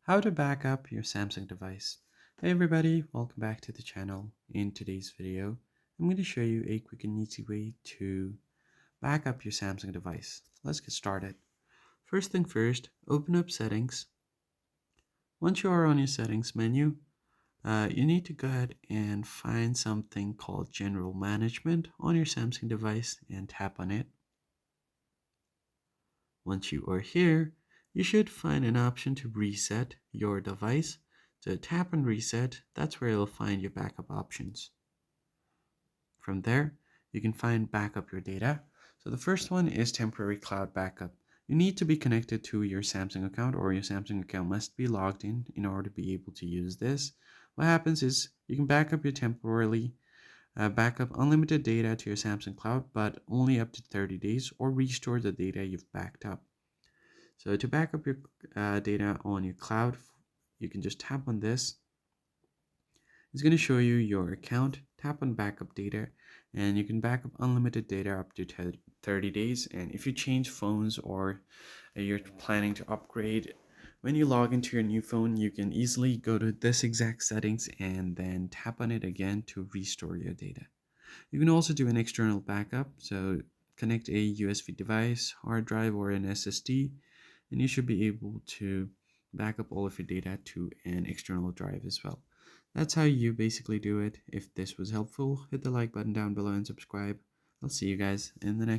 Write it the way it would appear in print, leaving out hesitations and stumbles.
How to back up your Samsung device. Hey everybody, welcome back to the channel. In today's video, I'm going to show you a quick and easy way to back up your Samsung device. Let's get started. First thing first, open up settings. Once you are on your settings menu, you need to go ahead and find something called general management on your Samsung device and tap on it. Once you are here, you should find an option to reset your device. So tap on reset, that's where you'll find your backup options. From there, you can find backup your data. So the first one is temporary cloud backup. You need to be connected to your Samsung account, or your Samsung account must be logged in order to be able to use this. What happens is you can back up your temporarily backup unlimited data to your Samsung cloud, but only up to 30 days, or restore the data you've backed up. So to back up your data on your cloud, you can just tap on this. It's going to show you your account. Tap on backup data, and you can back up unlimited data up to 30 days. And if you change phones, or you're planning to upgrade, when you log into your new phone, you can easily go to this exact settings and then tap on it again to restore your data. You can also do an external backup, so connect a USB device, hard drive, or an SSD, and you should be able to back up all of your data to an external drive as well. That's how you basically do it. If this was helpful, hit the like button down below and subscribe. I'll see you guys in the next